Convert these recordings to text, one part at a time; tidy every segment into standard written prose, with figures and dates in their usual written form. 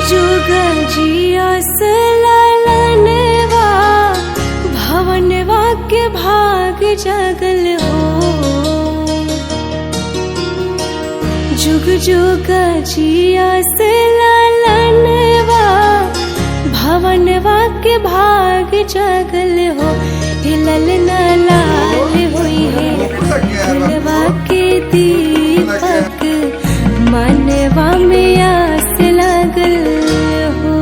जुग जिया सलालनवा भवनवा के भाग जगल हो। जुग जुग जिया सलालनवा भवनवा के भाग जगल हो। ललना लाल हुई है फुलवा के दीपक मनवा में आस लगल हो।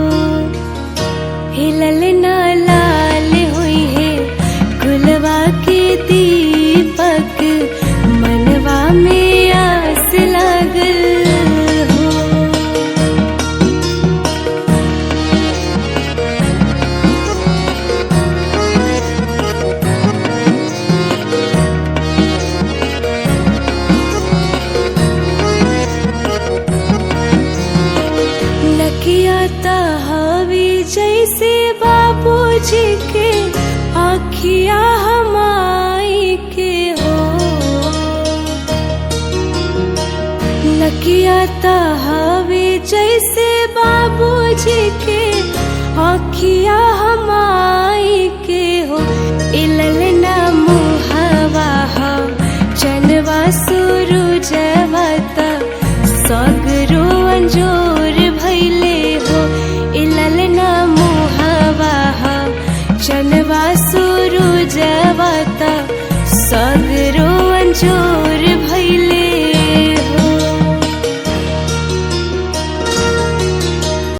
ललना लाल हुई है गुलवा के दीपक मनवा में आस लगल हो। नकिया हवी जैसे बाबूजी के आखिया हमाई के हो। नकिया हवी जैसे बाबूजी के आखिया हमाई के हो। ललना मुहवा जनवा